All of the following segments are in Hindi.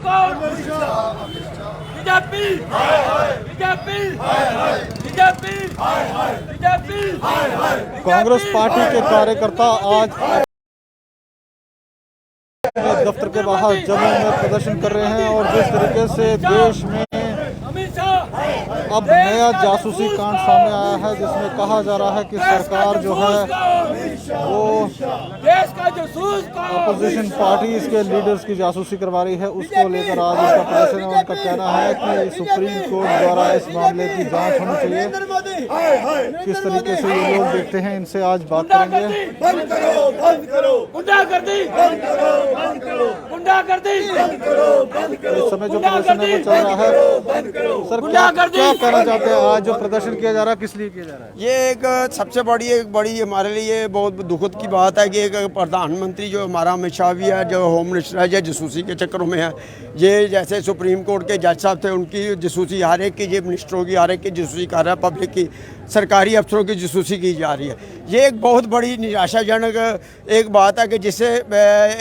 कौन? BJP BJP BJP BJP. Congress party के कार्यकर्ता आज दफ्तर के बाहर जम्मू में प्रदर्शन कर रहे हैं और जिस तरीके से देश में अब नया जासूसी कांड सामने आया है जिसमें कहा जा रहा है कि सरकार जो है वो देश का जासूस अपोजिशन पार्टीज के लीडर्स की जासूसी करवा रही है, उसको लेकर आज उनका प्रदर्शन है। उनका कहना है कि सुप्रीम कोर्ट द्वारा इस मामले की जांच होनी चाहिए। किस तरीके से ये लोग देखते हैं, इनसे आज बात करेंगे। बंद करो, बंद करो, गुंडागर्दी बंद करो, बंद करो, गुंडागर्दी बंद करो, बंद करो। इस समय जो प्रदर्शन है वो चल रहा है। सर क्या कहना चाहते हैं, आज जो प्रदर्शन किया जा रहा है किस लिए किया जा रहा है? ये एक सबसे बड़ी हमारे लिए बहुत दुखद की बात है कि एक प्रधानमंत्री जो हमारा अमित शाह भी है, जो होम मिनिस्टर है, ये जासूसी के चक्करों में है। ये जैसे सुप्रीम कोर्ट के जज साहब थे, उनकी जासूसी हर एक की, ये मिनिस्टरों की हर एक की जासूसी कर रहा है, पब्लिक की, सरकारी अफसरों की जासूसी की जा रही है। ये एक बहुत बड़ी निराशाजनक एक बात है कि जिससे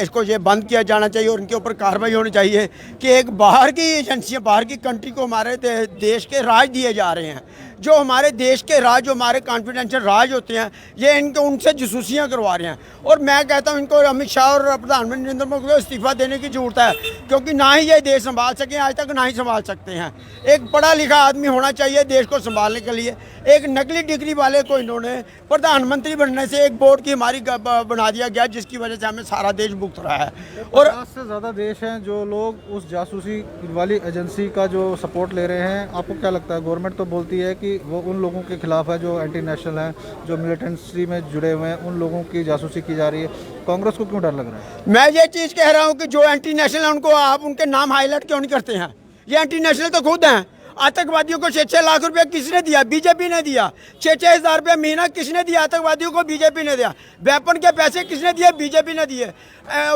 इसको ये बंद किया जाना चाहिए और इनके ऊपर कार्रवाई होनी चाहिए कि एक बाहर की एजेंसियाँ, बाहर की कंट्री को हमारे देश के राज दिए जा रहे हैं। जो हमारे देश के राज, जो हमारे कॉन्फिडेंशियल राज होते हैं, ये इनको उनसे जासूसियाँ करवा रहे हैं। और मैं कहता हूँ इनको अमित शाह और प्रधानमंत्री नरेंद्र मोदी को इस्तीफा देने की ज़रूरत है, क्योंकि ना ही ये देश संभाल सके, आज तक ना ही संभाल सकते हैं। एक पढ़ा लिखा आदमी होना चाहिए देश को संभालने के लिए। एक नकली डिग्री वाले को इन्होंने प्रधानमंत्री बनने से एक बोर्ड की हमारी बना दिया गया, जिसकी वजह से हमें सारा देश भुगत रहा है। और 50 से ज़्यादा देश हैं जो लोग उस जासूसी वाली एजेंसी का जो सपोर्ट ले रहे हैं। आपको क्या लगता है, गवर्नमेंट तो बोलती है कि वो उन लोगों के खिलाफ है जो एंटी नेशनल हैं, जो मिलिटेंसी में जुड़े हुए हैं, उन लोगों की जासूसी की जा रही है। कांग्रेस को क्यों डर लग रहा है? मैं ये चीज़ कह रहा हूँ कि जो एंटी नेशनल है उनको आप उनके नाम हाईलाइट क्यों नहीं करते हैं? ये एंटी नेशनल तो खुद हैं। आतंकवादियों को 6-6 लाख रुपया किसने दिया? बीजेपी ने दिया। 6-6 हज़ार रुपया महीना किसने दिया आतंकवादियों को? बीजेपी ने दिया। वेपन के पैसे किसने दिए? बीजेपी ने दिए।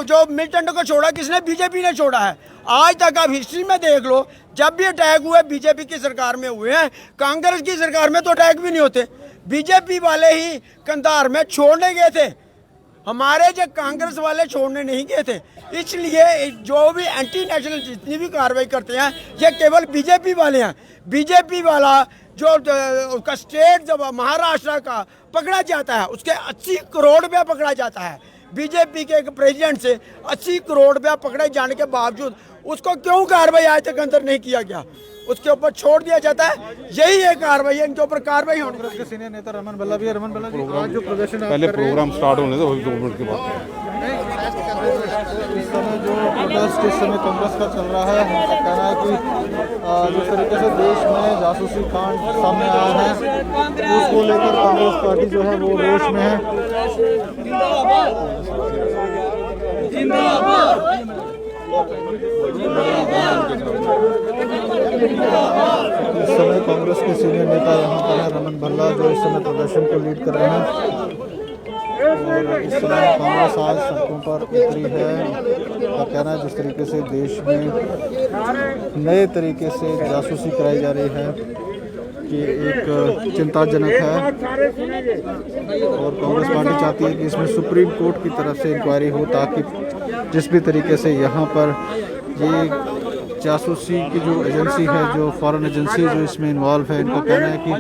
जो मिलिटेंट को छोड़ा किसने? बीजेपी ने छोड़ा है। आज तक आप हिस्ट्री में देख लो, जब भी अटैक हुए बीजेपी की सरकार में हुए हैं। कांग्रेस की सरकार में तो अटैक भी नहीं होते। बीजेपी वाले ही कंधार में छोड़ने गए थे, हमारे जो कांग्रेस वाले छोड़ने नहीं गए थे। इसलिए जो भी एंटी नेशनल जितनी भी कार्रवाई करते हैं, ये केवल बीजेपी वाले हैं। बीजेपी वाला जो उसका स्टेट जब महाराष्ट्र का पकड़ा जाता है, उसके 80 करोड़ रुपया पकड़ा जाता है। बीजेपी के एक प्रेसिडेंट से 80 करोड़ रुपया पकड़े जाने के बावजूद उसको क्यों कार्रवाई आज तक अंदर नहीं किया गया? उसके ऊपर छोड़ दिया जाता है। यही एक कार्रवाई है, इनके ऊपर कार्रवाई होनी चाहिए। कांग्रेस के सीनियर नेता रमन भल्ला भी है। रमन भल्ला जी, आज जो प्रदर्शन पहले प्रोग्राम स्टार्ट होने दो, 2 मिनट के बाद। इस समय जो प्रोटेस्ट इस समय कांग्रेस का चल रहा है, उनका कहना है कि जिस तरीके से देश में जासूसी कांड सामने आया है, उसको लेकर कांग्रेस पार्टी जो है वो रोष में है। इस समय कांग्रेस के सीनियर नेता यहाँ पर है, रमन भल्ला, जो इस समय प्रदर्शन को लीड कर रहे हैं। और इस समय कांग्रेस आज सड़कों पर उतरी है। का कहना है जिस तरीके से देश में नए तरीके से जासूसी कराई जा रही है कि एक चिंताजनक है। और कांग्रेस पार्टी चाहती है कि इसमें सुप्रीम कोर्ट की तरफ से इंक्वायरी हो, ताकि जिस भी तरीके से यहाँ पर ये जासूसी की जो एजेंसी है, जो फॉरेन एजेंसी जो इसमें इन्वॉल्व है, इनका कहना है कि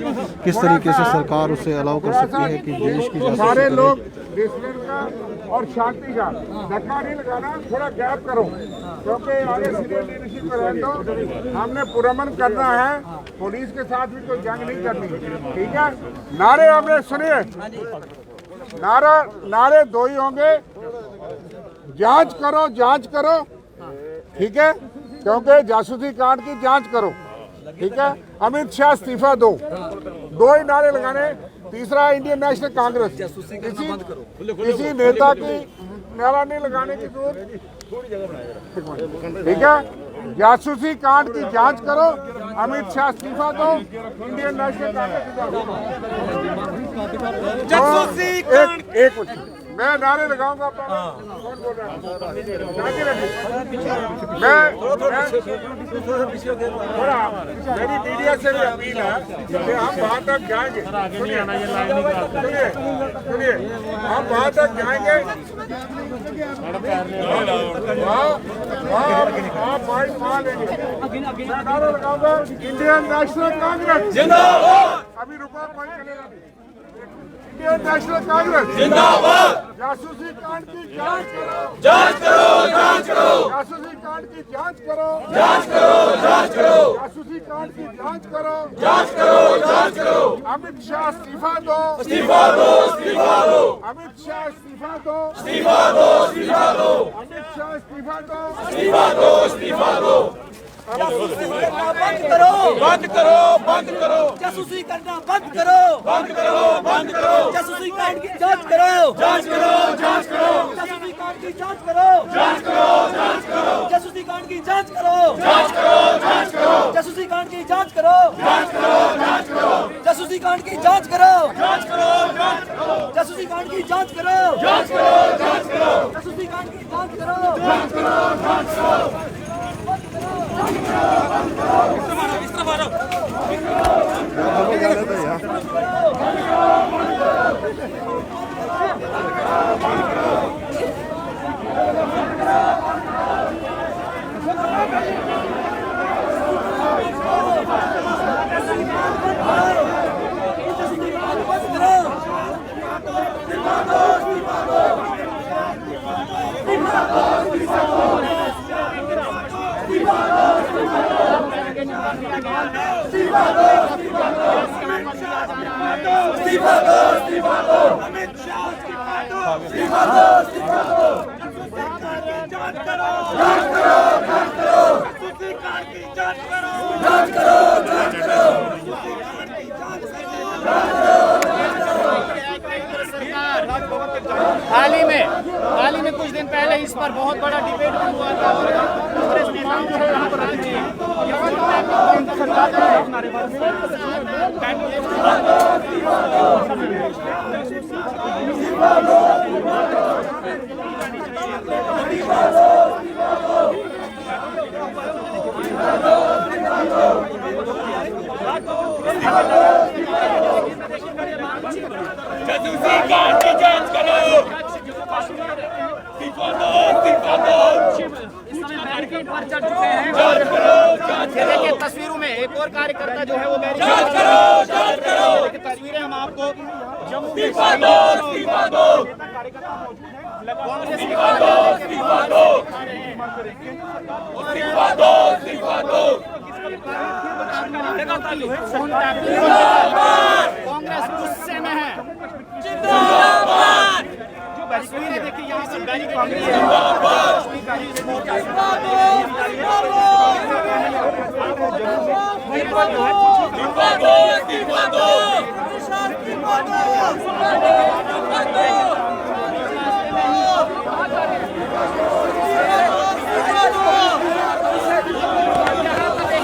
किस तरीके से सरकार उसे अलाउ कर सकती है कि देश की जासूसी सारे लोग डिसिप्लिन का और शांति का धक्का नहीं लगाना, थोड़ा गैप करो, क्योंकि आगे सीनियर लीडरशिप पर रहने दो। हमने पुरअमन करना है, पुलिस के साथ भी कोई जंग नहीं करनी, ठीक है? नारे हमने सुनिए, नारे 2 ही होंगे, जांच करो, जांच करो, ठीक है? क्योंकि जासूसी कांड की जांच करो, ठीक है? अमित शाह इस्तीफा दो, 2 ही नारे लगाने। तीसरा, इंडियन नेशनल कांग्रेस, किसी नेता की नारा नहीं लगाने की जरूरत, ठीक है? जासूसी कांड की जांच करो, अमित शाह इस्तीफा दो, इंडियन नेशनल कांग्रेस। मैं नारे लगाऊंगा। कौन बोल रहा है? थोड़ा मेरी मीडिया से भी अपील है कि हम वहाँ तक जाएंगे। सुनिए हम वहाँ तक जाएंगे, वहाँ फाइट मार लेंगे। मैं नारा लगाऊंगा इंडियन नेशनल कांग्रेस जिंदाबाद। अभी रुको, कोई चलेगा नहीं। इंडियन नेशनल कांग्रेस जिंदाबाद। जासूसी कांड की जांच करो, जांच करो, जांच करो, जासूसी कांड की जांच करो, जांच करो, जांच करो, जासूसी कांड की जांच करो, जांच करो, जांच करो। अमित शाह इस्तीफा दो, इस्तीफा दो, इस्तीफा दो, अमित शाह इस्तीफा दो, इस्तीफा दो, इस्तीफा दो, अमित शाह इस्तीफा दो, इस्तीफा दो, इस्तीफा दो। बंद करो, बंद करो, बंद करो, जासूसी करना बंद करो, बंद करो, बंद करो, जासूसी कांड की जांच करो, जांच करो, जांच करो, जासूसी कांड की जांच करो, जांच करो, जांच करो, जासूसी कांड की जांच करो, जांच करो, जांच करो, जासूसी कांड की जांच करो, जांच करो, जांच करो, जासूसी कांड की जांच करो, जांच करो, जांच करो, जासूसी कांड की जांच करो, जांच करो, जांच करो, जासूसी कांड की जांच करो, जांच करो, जांच करो। इस्तीफा दो, इस्तीफा दो, अमित शाह इस्तीफा दो, इस्तीफा दो, इस्तीफा दो। जांच करो, जांच करो, जांच करो, जासूसी कांड की जांच करो, जांच करो, जांच करो, हाल ही में कुछ दिन पहले इस पर बहुत बड़ा डिबेट भी हुआ था और कांग्रेस नेताओं जो है यहाँ पर आए थे। जासूसी कांड की जांच करो, इस्तीफा दो, इस्तीफा दो, बैरिकेड पर चढ़ चुके हैं। जांच करो, जांच ये करो, देखिए तस्वीरों में एक और कार्यकर्ता जो है वो बैरिकेड जांच करो, जांच करो, देखिए तस्वीरें हम आपको जम्मू में इस्तीफा दो, इस्तीफा दो, कांग्रेस इस्तीफा दो, इस्तीफा दो, इस्तीफा दो, इस्तीफा दो। कांग्रेस गुस्से में है। जिंदाबाद, जो तस्वीरें देखिए यहाँ पर बैरिकेड जिंदाबाद, इस्तीफा दो, इस्तीफा दो, इस्तीफा दो।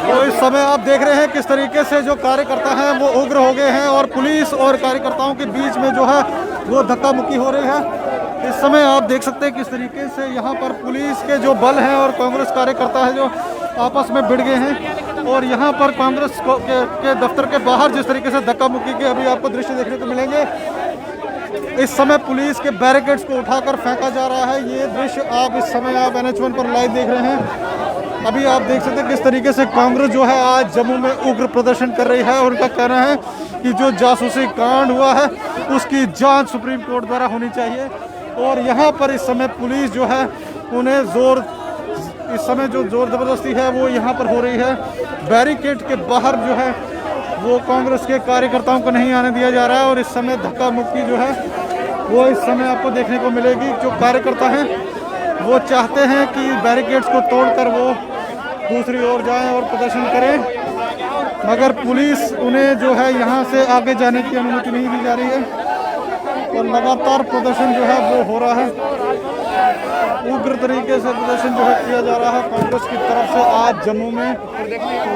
तो इस समय आप देख रहे हैं किस तरीके से जो कार्यकर्ता हैं वो उग्र हो गए हैं और पुलिस और कार्यकर्ताओं के बीच में जो है वो धक्का मुक्की हो रही है। इस समय आप देख सकते हैं किस तरीके से यहाँ पर पुलिस के जो बल हैं और कांग्रेस कार्यकर्ता है जो आपस में भिड़ गए हैं और यहाँ पर कांग्रेस के दफ्तर के बाहर जिस तरीके से धक्का मुक्की के अभी आपको दृश्य देखने को मिलेंगे। इस समय पुलिस के बैरिकेड्स को उठाकर फेंका जा रहा है। ये दृश्य आप इस समय आप NH1 पर लाइव देख रहे हैं। अभी आप देख सकते हैं किस तरीके से कांग्रेस जो है आज जम्मू में उग्र प्रदर्शन कर रही है और उनका कहना है कि जो जासूसी कांड हुआ है उसकी जांच सुप्रीम कोर्ट द्वारा होनी चाहिए। और यहाँ पर इस समय पुलिस जो है उन्हें इस समय जो जोर ज़बरदस्ती है वो यहाँ पर हो रही है। बैरिकेड के बाहर जो है वो कांग्रेस के कार्यकर्ताओं को नहीं आने दिया जा रहा है और इस समय धक्का मुक्की जो है वो इस समय आपको देखने को मिलेगी। जो कार्यकर्ता हैं वो चाहते हैं कि बैरिकेड्स को तोड़कर वो दूसरी ओर जाएं और प्रदर्शन करें, मगर पुलिस उन्हें जो है यहाँ से आगे जाने की अनुमति नहीं दी जा रही है और लगातार प्रदर्शन जो है वो हो रहा है। उग्र तरीके से प्रदर्शन जो है किया जा रहा है कांग्रेस की तरफ से आज जम्मू में।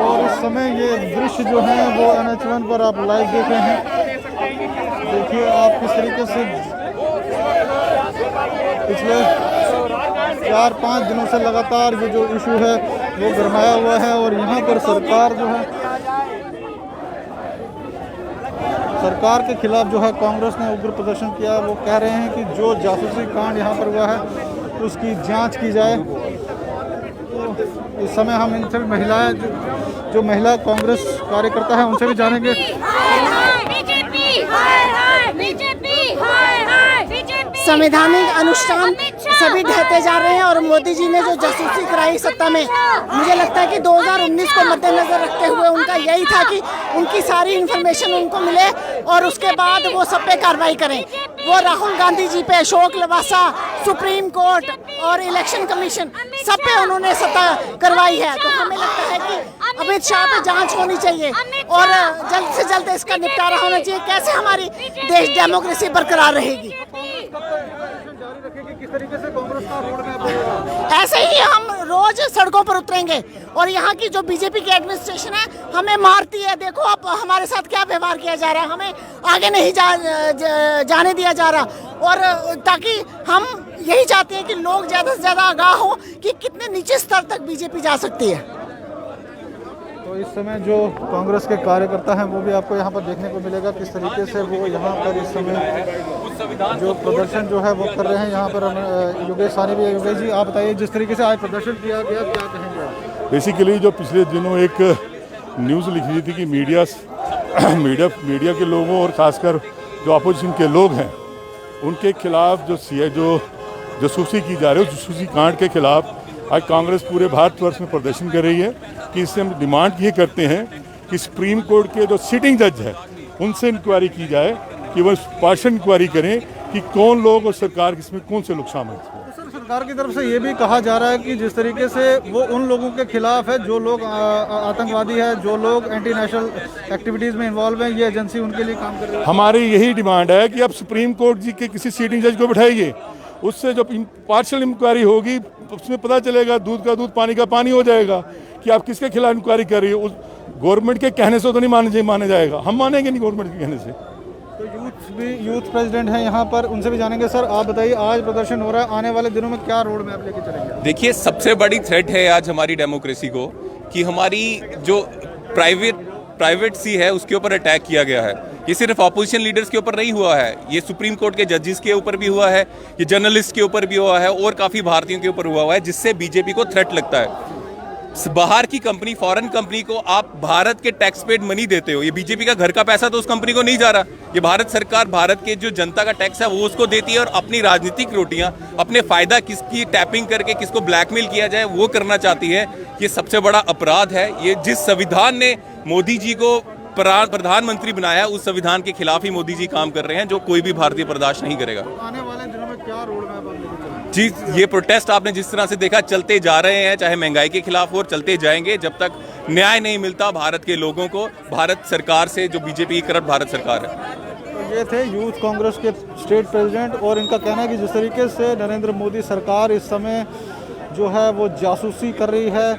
और इस समय ये दृश्य जो है वो NH1 पर आप लाइव देख रहे हैं। देखिए आप किस तरीके से पिछले 4-5 दिनों से लगातार ये जो इशू है वो गरमाया हुआ है और यहाँ पर सरकार जो है, सरकार के खिलाफ जो है कांग्रेस ने उग्र प्रदर्शन किया। वो कह रहे हैं कि जो जासूसी कांड यहाँ पर हुआ है उसकी जांच की जाए। तो इस समय हम इनसे भी महिलाएं जो महिला कांग्रेस कार्यकर्ता है उनसे भी जानेंगे। संवैधानिक अनुष्ठान सभी ढहते जा रहे हैं और मोदी जी ने जो जासूसी कराई सत्ता में, मुझे लगता है कि 2019 को मद्देनजर रखते हुए उनका यही था कि उनकी सारी इन्फॉर्मेशन उनको मिले और उसके बाद वो सब पे कार्रवाई करें। वो राहुल गांधी जी पे, अशोक लवासा, सुप्रीम कोर्ट और इलेक्शन कमीशन सब पे उन्होंने सत्ता करवाई है। तो हमें लगता है कि अमित शाह पे जांच होनी चाहिए और जल्द से जल्द इसका निपटारा होना चाहिए। कैसे हमारी देश डेमोक्रेसी बरकरार रहेगी? किस तरीके से कांग्रेस का रोड मैप है? ऐसे ही हम रोज सड़कों पर उतरेंगे और यहाँ की जो बीजेपी की एडमिनिस्ट्रेशन है हमें मारती है। देखो अब हमारे साथ क्या व्यवहार किया जा रहा है, हमें आगे नहीं जाने दिया जा रहा। और ताकि हम यही चाहते हैं कि लोग ज़्यादा से ज़्यादा आगाह हों कि कितने नीचे स्तर तक बीजेपी जा सकती है। तो इस समय जो कांग्रेस के कार्यकर्ता हैं वो भी आपको यहाँ पर देखने को मिलेगा किस तरीके से वो यहाँ पर इस समय जो प्रदर्शन जो है वो कर रहे हैं। यहाँ पर योगेश सानी भी है। योगेश जी, आप बताइए, जिस तरीके से आज प्रदर्शन किया गया, क्या कहेंगे आप? बेसिकली जो पिछले दिनों एक न्यूज़ लिख रही थी कि मीडिया के लोगों और ख़ासकर जो अपोजिशन के लोग हैं उनके खिलाफ जो जासूसी की जा रही है, जासूसी कांड के खिलाफ आज कांग्रेस पूरे भारतवर्ष में प्रदर्शन कर रही है। कि इससे हम डिमांड ये करते हैं कि सुप्रीम कोर्ट के जो सिटिंग जज है उनसे इंक्वायरी की जाए, कि वो पार्शियल इंक्वायरी करें कि कौन लोग और सरकार किसमें कौन से लोग शामिल हैं। सर, सरकार की तरफ से ये भी कहा जा रहा है कि जिस तरीके से वो उन लोगों के खिलाफ है जो लोग आतंकवादी है, जो लोग एंटी नेशनल एक्टिविटीज़ में इन्वॉल्व हैं, ये एजेंसी उनके लिए काम कर रही है। हमारी यही डिमांड है कि अब सुप्रीम कोर्ट जी के किसी सिटिंग जज को बैठाइए, उससे जो पार्शियल इंक्वायरी होगी उसमें पता चलेगा, दूध का दूध पानी का पानी हो जाएगा कि आप किसके खिलाफ इंक्वायरी कर रही हो। उस गवर्नमेंट के कहने से तो नहीं माने जाएगा, हम मानेंगे नहीं गवर्नमेंट के कहने से। तो यूथ प्रेसिडेंट हैं यहाँ पर, उनसे भी जानेंगे। सर, आप बताइए, आज प्रदर्शन हो रहा है, आने वाले दिनों में क्या रोड मैप लेके चलेंगे? देखिए, सबसे बड़ी थ्रेट है आज हमारी डेमोक्रेसी को कि हमारी जो प्राइवेट सी है उसके ऊपर अटैक किया गया है। ये सिर्फ ऑपोजिशन लीडर्स के ऊपर नहीं हुआ है, ये सुप्रीम कोर्ट के जजेस के ऊपर भी हुआ है, ये जर्नलिस्ट के ऊपर भी हुआ है और काफ़ी भारतीयों के ऊपर हुआ है, जिससे बीजेपी को थ्रेट लगता है। बाहर की कंपनी, फॉरेन कंपनी को आप भारत के टैक्स पेड मनी देते हो, ये बीजेपी का घर का पैसा तो उस कंपनी को नहीं जा रहा, ये भारत सरकार भारत के जो जनता का टैक्स है वो उसको देती है और अपनी राजनीतिक रोटियां, अपने फायदा किसकी टैपिंग करके किसको ब्लैकमेल किया जाए वो करना चाहती है। ये सबसे बड़ा अपराध है। ये जिस संविधान ने मोदी जी को प्रधानमंत्री बनाया उस संविधान के खिलाफ ही मोदी जी काम कर रहे हैं, जो कोई भी भारतीय बर्दाश्त नहीं करेगा। आने वाले दिनों में क्या रोड मैप जी, ये प्रोटेस्ट आपने जिस तरह से देखा चलते जा रहे हैं, चाहे महंगाई के खिलाफ और चलते जाएंगे जब तक न्याय नहीं मिलता भारत के लोगों को, भारत सरकार से, जो बीजेपी की करप्ट भारत सरकार है। तो ये थे यूथ कांग्रेस के स्टेट प्रेसिडेंट और इनका कहना है कि जिस तरीके से नरेंद्र मोदी सरकार इस समय जो है वो जासूसी कर रही है,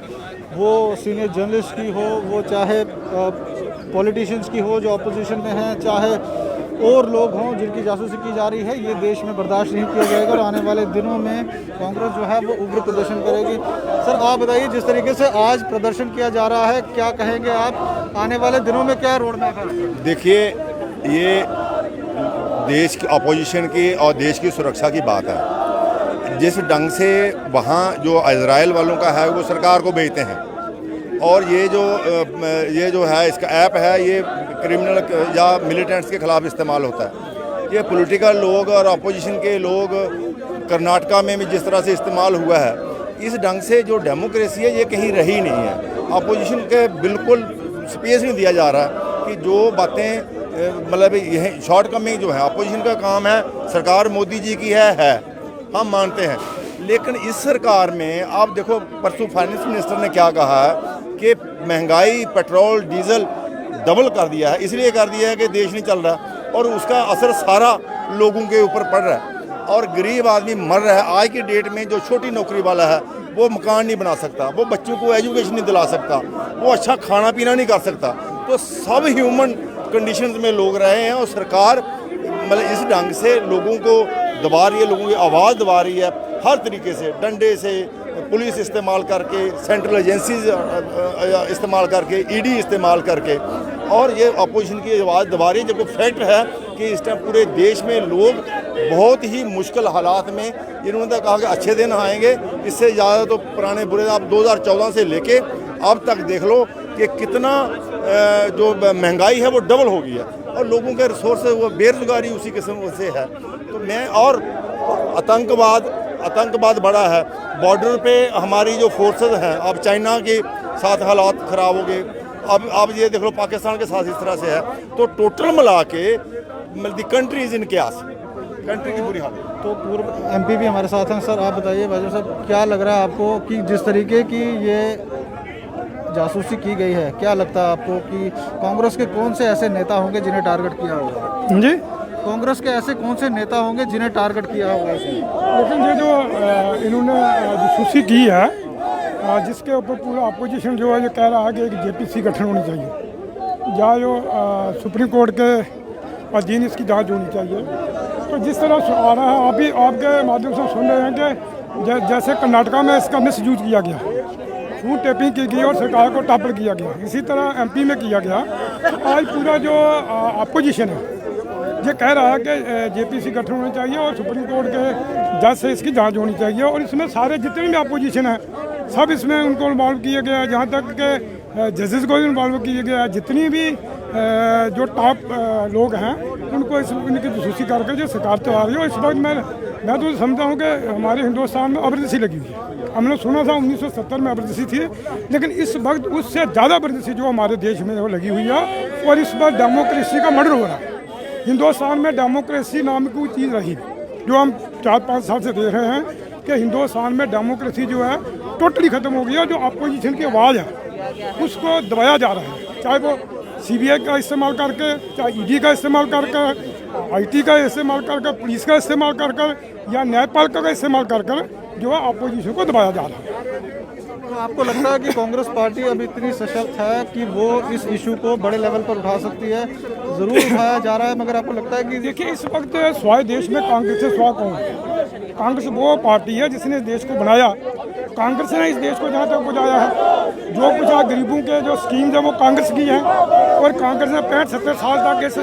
वो सीनियर जर्नलिस्ट की हो, वो चाहे पॉलिटिशियंस की हो जो अपोजिशन में हैं, चाहे और लोग हों जिनकी जासूसी की जा रही है, ये देश में बर्दाश्त नहीं किया जाएगा और आने वाले दिनों में कांग्रेस जो है वो उग्र प्रदर्शन करेगी। सर, आप बताइए, जिस तरीके से आज प्रदर्शन किया जा रहा है, क्या कहेंगे आप, आने वाले दिनों में क्या रोड मैप है? देखिए, ये देश की अपोजिशन की और देश की सुरक्षा की बात है। जिस ढंग से वहाँ जो इजराइल वालों का है वो सरकार को भेजते हैं, और ये जो है इसका ऐप है, ये क्रिमिनल या मिलिटेंट्स के खिलाफ इस्तेमाल होता है। ये पॉलिटिकल लोग और अपोजिशन के लोग कर्नाटका में भी जिस तरह से इस्तेमाल हुआ है, इस ढंग से जो डेमोक्रेसी है ये कहीं रही नहीं है। अपोजिशन के बिल्कुल स्पेस नहीं दिया जा रहा कि जो बातें मतलब यह शॉर्ट कमिंग जो है, अपोजिशन का काम है, सरकार मोदी जी की है हम मानते हैं, लेकिन इस सरकार में आप देखो, परसों फाइनेंस मिनिस्टर ने क्या कहा है कि महंगाई, पेट्रोल, डीजल डबल कर दिया है। इसलिए कर दिया है कि देश नहीं चल रहा और उसका असर सारा लोगों के ऊपर पड़ रहा है और गरीब आदमी मर रहा है। आज की डेट में जो छोटी नौकरी वाला है वो मकान नहीं बना सकता, वो बच्चों को एजुकेशन नहीं दिला सकता, वो अच्छा खाना पीना नहीं कर सकता। तो सब ह्यूमन कंडीशंस में लोग रहे हैं और सरकार मतलब इस ढंग से लोगों को दबा रही है, लोगों की आवाज़ दबा रही है हर तरीके से, डंडे से, पुलिस इस्तेमाल करके, सेंट्रल एजेंसीज इस्तेमाल करके, ईडी इस्तेमाल करके, और ये अपोजिशन की आवाज़ दबा रही है। जबकि फैक्ट है कि इस टाइम पूरे देश में लोग बहुत ही मुश्किल हालात में, इन्होंने तो कहा कि अच्छे दिन आएंगे, इससे ज़्यादा तो पुराने बुरे, आप 2014 से लेके अब तक देख लो कि कितना जो महंगाई है वो डबल हो गई है, और लोगों के रिसोर्स, वो बेरोजगारी उसी किस्म से है। तो मैं, और आतंकवाद बड़ा है, बॉर्डर पे हमारी जो फोर्सेस हैं, अब चाइना के साथ हालात ख़राब हो गए, अब ये देख लो पाकिस्तान के साथ इस तरह से है, तो टोटल मिला के the country is in chaos, country की बुरी हालत। तो पूर्व एमपी भी हमारे साथ हैं। सर आप बताइए वाजिब साहब, क्या लग रहा है आपको कि जिस तरीके की ये जासूसी की गई है, क्या लगता है आपको कि कांग्रेस के कौन से ऐसे नेता होंगे जिन्हें टारगेट किया होगा? जी, कांग्रेस के ऐसे कौन से नेता होंगे जिन्हें टारगेट किया होगा इसमें? लेकिन ये जो इन्होंने जासूसी की है, जिसके ऊपर पूरा अपोजिशन जो है ये कह रहा है कि एक जेपीसी गठन होनी चाहिए, या जो सुप्रीम कोर्ट के अधीन इसकी जांच होनी चाहिए। तो जिस तरह आ रहा है, अभी आपके माध्यम से सुन रहे हैं कि जैसे कर्नाटका में इसका मिसयूज किया गया, फूड टेपिंग की गई और सरकार को टॉपल किया गया, इसी तरह एमपी में किया गया। आज पूरा जो अपोजिशन है ये कह रहा है कि जेपीसी गठन होनी चाहिए और सुप्रीम कोर्ट के जज से इसकी जांच होनी चाहिए, और इसमें सारे जितने भी अपोजिशन है सब इसमें उनको इन्वॉल्व किया गया है, जहाँ तक के जजेस को भी इन्वॉल्व किया गया है। जितनी भी जो टॉप लोग हैं उनको इनकी जासूसी करके जो सरकार चला रही है। इस वक्त मैं तो समझता हूँ कि हमारे हिंदुस्तान में अबरदस्ती लगी हुई है। हमने सुना था 1970 में अबरदस्ती थी, लेकिन इस वक्त उससे ज़्यादा अबरदस्ती जो हमारे देश में वो लगी हुई है, और इस वक्त डेमोक्रेसी का मर्डर हो रहा है। हिंदुस्तान में डेमोक्रेसी नाम की कोई चीज़ रही, जो हम 4-5 साल से देख रहे हैं कि हिंदुस्तान में डेमोक्रेसी जो है टोटली ख़त्म हो गई है। जो अपोजिशन की आवाज़ है उसको दबाया जा रहा है, चाहे वो सीबीआई का इस्तेमाल करके, चाहे ईडी का इस्तेमाल करके, आईटी का इस्तेमाल करके, पुलिस का इस्तेमाल कर या न्यायपालिका का इस्तेमाल कर जो है अपोजिशन को दबाया जा रहा है। तो आपको लगता है कि कांग्रेस पार्टी अब इतनी सशक्त है कि वो इस इशू को बड़े लेवल पर उठा सकती है? ज़रूर उठाया जा रहा है, मगर आपको लगता है कि देखिए इस वक्त स्वाय देश में कांग्रेस से स्वा कौन है? कांग्रेस वो पार्टी है जिसने इस देश को बनाया, कांग्रेस ने इस देश को जहाँ तक पहुँचाया है। जो कुछ आज गरीबों के जो स्कीम्स है वो कांग्रेस की हैं, और कांग्रेस ने 65-70 साल तक इस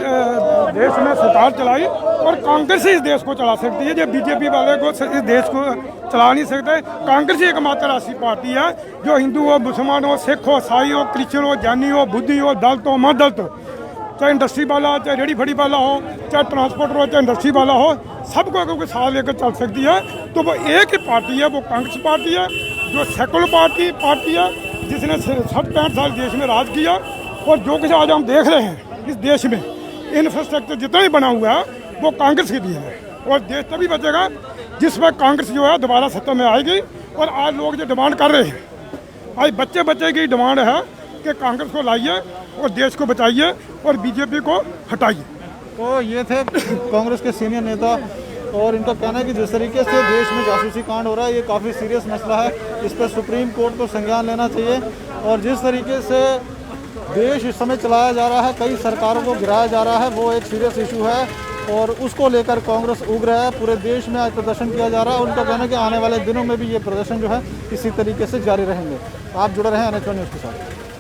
देश में सरकार चलाई, और कांग्रेस ही इस देश को चला सकती है। जो बीजेपी वाले को इस देश को चला नहीं सकते। कांग्रेस ही एकमात्र ऐसी पार्टी है जो हिंदू हो, मुसलमान हो, सिख हो, ईसाई हो, क्रिश्चियन हो, जैनी हो, बुद्धि हो, दलित हो, मदलित हो, चाहे इंडस्ट्री वाला, चाहे रेडी फड़ी वाला हो, चाहे ट्रांसपोर्टर हो, चाहे इंडस्ट्री वाला हो, सबको अगर कोई साथ लेकर चल सकती है तो वो एक ही पार्टी है, वो कांग्रेस पार्टी है, जो सेकुलर पार्टी है, जिसने 60-65 साल देश में राज किया। और जो कुछ आज हम देख रहे हैं इस देश में, इंफ्रास्ट्रक्चर जितना भी बना हुआ है वो कांग्रेस के लिए है, और देश तभी बचेगा जिस वक्त कांग्रेस जो है दोबारा सत्ता में आएगी। और आज लोग जो डिमांड कर रहे हैं, आज बच्चे की डिमांड है कि कांग्रेस को लाइए और देश को बचाइए और बीजेपी को हटाइए। तो ये थे कांग्रेस के सीनियर नेता, और इनका कहना है कि जिस तरीके से देश में जासूसी कांड हो रहा है ये काफ़ी सीरियस मसला है, इस पर सुप्रीम कोर्ट को संज्ञान लेना चाहिए। और जिस तरीके से देश इस समय चलाया जा रहा है, कई सरकारों को गिराया जा रहा है, वो एक सीरियस इशू है, और उसको लेकर कांग्रेस उग्र है। पूरे देश में आज प्रदर्शन किया जा रहा है। उनका कहना है कि आने वाले दिनों में भी ये प्रदर्शन जो है इसी तरीके से जारी रहेंगे। आप जुड़े रहें NH1 न्यूज़ के साथ।